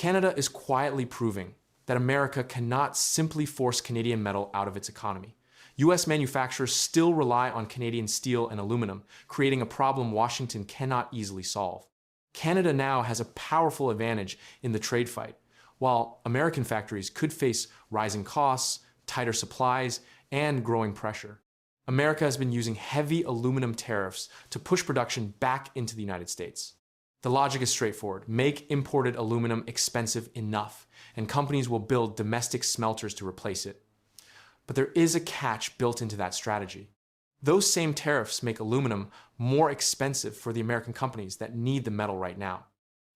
Canada is quietly proving that America cannot simply force Canadian metal out of its economy. U.S. manufacturers still rely on Canadian steel and aluminum, creating a problem Washington cannot easily solve. Canada now has a powerful advantage in the trade fight, while American factories could face rising costs, tighter supplies, and growing pressure. America has been using heavy aluminum tariffs to push production back into the United States. The logic is straightforward. Make imported aluminum expensive enough, and companies will build domestic smelters to replace it. But there is a catch built into that strategy. Those same tariffs make aluminum more expensive for the American companies that need the metal right now.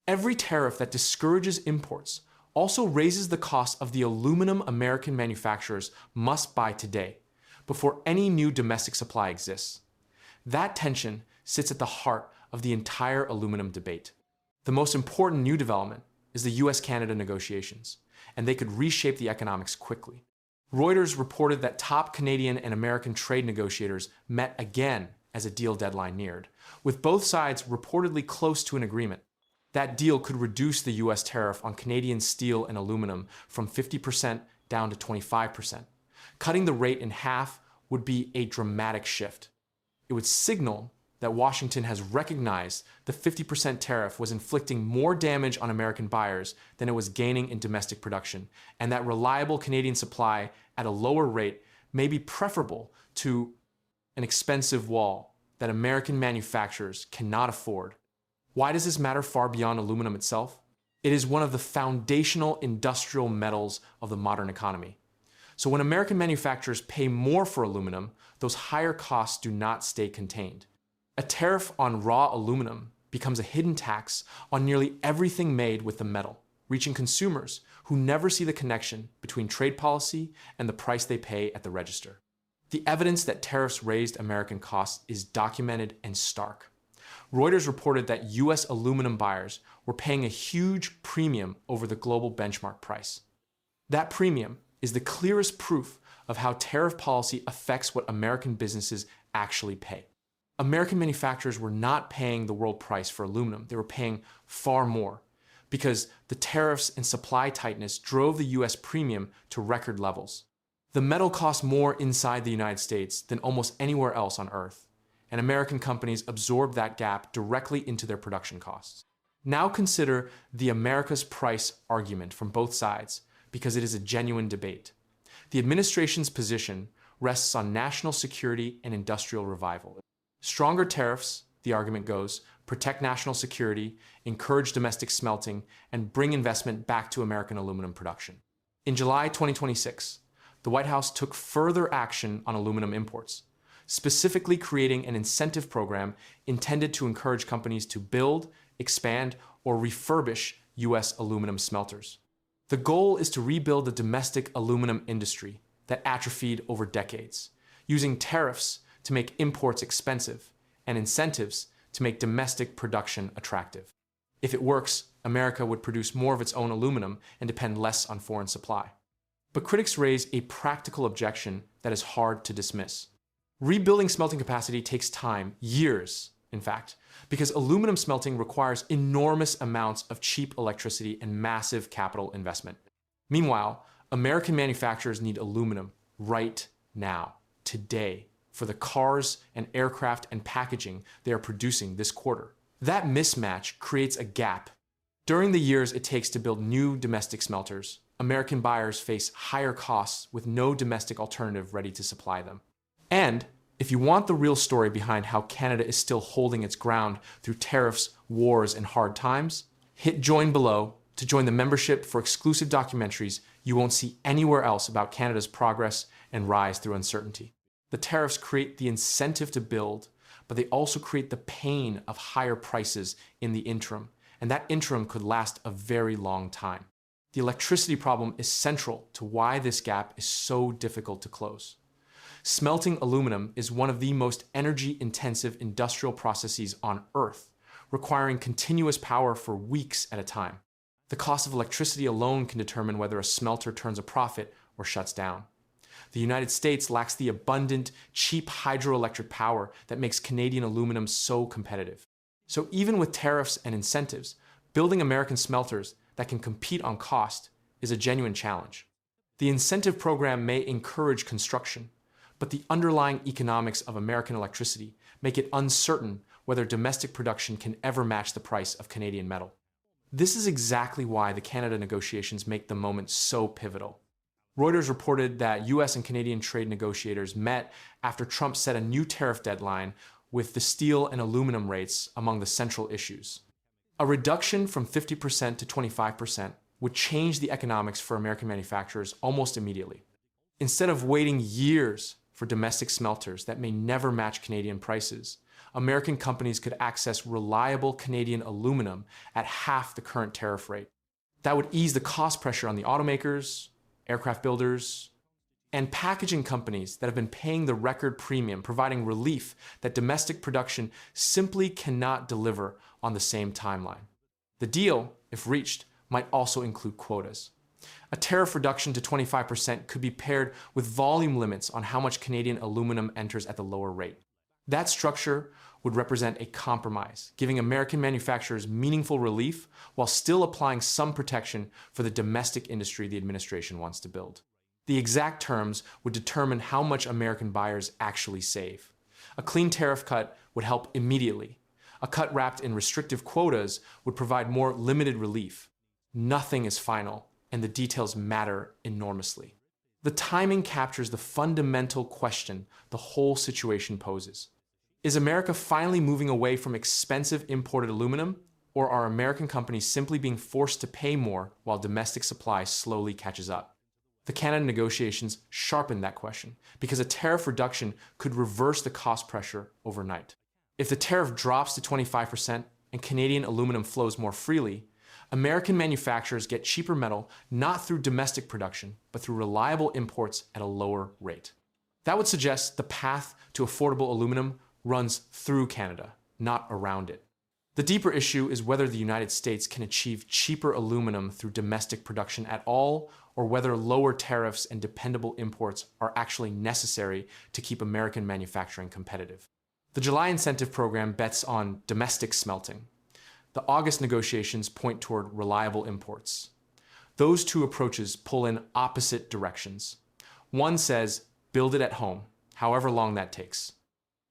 Every tariff that discourages imports also raises the cost of the aluminum American manufacturers must buy today, before any new domestic supply exists. That tension sits at the heart of the entire aluminum debate. The most important new development is the U.S. Canada negotiations, and they could reshape the economics quickly. Reuters reported that top Canadian and American trade negotiators met again as a deal deadline neared, with both sides reportedly close to an agreement. That deal could reduce the U.S. tariff on Canadian steel and aluminum from 50% down to 25%. Cutting the rate in half would be a dramatic shift. It would signal that Washington has recognized the 50% tariff was inflicting more damage on American buyers than it was gaining in domestic production, and that reliable Canadian supply at a lower rate may be preferable to an expensive wall that American manufacturers cannot afford. Why does this matter far beyond aluminum itself? It is one of the foundational industrial metals of the modern economy. So when American manufacturers pay more for aluminum, those higher costs do not stay contained. A tariff on raw aluminum becomes a hidden tax on nearly everything made with the metal, reaching consumers who never see the connection between trade policy and the price they pay at the register. The evidence that tariffs raised American costs is documented and stark. Reuters reported that U.S. aluminum buyers were paying a huge premium over the global benchmark price. That premium is the clearest proof of how tariff policy affects what American businesses actually pay. American manufacturers were not paying the world price for aluminum. They were paying far more because the tariffs and supply tightness drove the U.S. premium to record levels. The metal costs more inside the United States than almost anywhere else on Earth, and American companies absorbed that gap directly into their production costs. Now consider the America's price argument from both sides, because it is a genuine debate. The administration's position rests on national security and industrial revival. Stronger tariffs, the argument goes, protect national security, encourage domestic smelting, and bring investment back to American aluminum production. In July 2026, the White House took further action on aluminum imports, specifically creating an incentive program intended to encourage companies to build, expand, or refurbish U.S. aluminum smelters. The goal is to rebuild the domestic aluminum industry that atrophied over decades, using tariffs to make imports expensive and incentives to make domestic production attractive. If it works, America would produce more of its own aluminum and depend less on foreign supply. But critics raise a practical objection that is hard to dismiss. Rebuilding smelting capacity takes time, years, in fact, because aluminum smelting requires enormous amounts of cheap electricity and massive capital investment. Meanwhile, American manufacturers need aluminum right now, today, for the cars and aircraft and packaging they are producing this quarter. That mismatch creates a gap. During the years it takes to build new domestic smelters, American buyers face higher costs with no domestic alternative ready to supply them. And if you want the real story behind how Canada is still holding its ground through tariffs, wars, and hard times, hit join below to join the membership for exclusive documentaries you won't see anywhere else about Canada's progress and rise through uncertainty. The tariffs create the incentive to build, but they also create the pain of higher prices in the interim, and that interim could last a very long time. The electricity problem is central to why this gap is so difficult to close. Smelting aluminum is one of the most energy-intensive industrial processes on Earth, requiring continuous power for weeks at a time. The cost of electricity alone can determine whether a smelter turns a profit or shuts down. The United States lacks the abundant, cheap hydroelectric power that makes Canadian aluminum so competitive. So even with tariffs and incentives, building American smelters that can compete on cost is a genuine challenge. The incentive program may encourage construction, but the underlying economics of American electricity make it uncertain whether domestic production can ever match the price of Canadian metal. This is exactly why the Canada negotiations make the moment so pivotal. Reuters reported that U.S. and Canadian trade negotiators met after Trump set a new tariff deadline with the steel and aluminum rates among the central issues. A reduction from 50% to 25% would change the economics for American manufacturers almost immediately. Instead of waiting years for domestic smelters that may never match Canadian prices, American companies could access reliable Canadian aluminum at half the current tariff rate. That would ease the cost pressure on the automakers, aircraft builders, and packaging companies that have been paying the record premium, providing relief that domestic production simply cannot deliver on the same timeline. The deal, if reached, might also include quotas. A tariff reduction to 25% could be paired with volume limits on how much Canadian aluminum enters at the lower rate. That structure would represent a compromise, giving American manufacturers meaningful relief while still applying some protection for the domestic industry the administration wants to build. The exact terms would determine how much American buyers actually save. A clean tariff cut would help immediately. A cut wrapped in restrictive quotas would provide more limited relief. Nothing is final, and the details matter enormously. The timing captures the fundamental question the whole situation poses. Is America finally moving away from expensive imported aluminum, or are American companies simply being forced to pay more while domestic supply slowly catches up? The Canada negotiations sharpen that question because a tariff reduction could reverse the cost pressure overnight. If the tariff drops to 25% and Canadian aluminum flows more freely, American manufacturers get cheaper metal not through domestic production, but through reliable imports at a lower rate. That would suggest the path to affordable aluminum runs through Canada, not around it. The deeper issue is whether the United States can achieve cheaper aluminum through domestic production at all, or whether lower tariffs and dependable imports are actually necessary to keep American manufacturing competitive. The July incentive program bets on domestic smelting. The August negotiations point toward reliable imports. Those two approaches pull in opposite directions. One says, build it at home, however long that takes.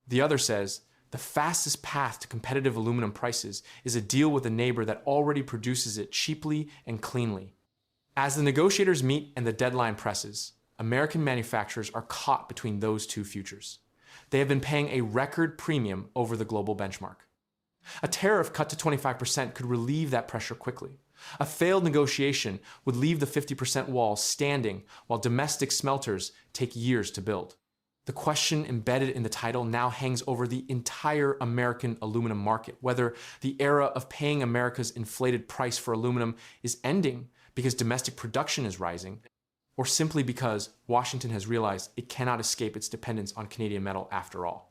The other says, the fastest path to competitive aluminum prices is a deal with a neighbor that already produces it cheaply and cleanly. As the negotiators meet and the deadline presses, American manufacturers are caught between those two futures. They have been paying a record premium over the global benchmark. A tariff cut to 25% could relieve that pressure quickly. A failed negotiation would leave the 50% wall standing while domestic smelters take years to build. The question embedded in the title now hangs over the entire American aluminum market, whether the era of paying America's inflated price for aluminum is ending because domestic production is rising, or simply because Washington has realized it cannot escape its dependence on Canadian metal after all.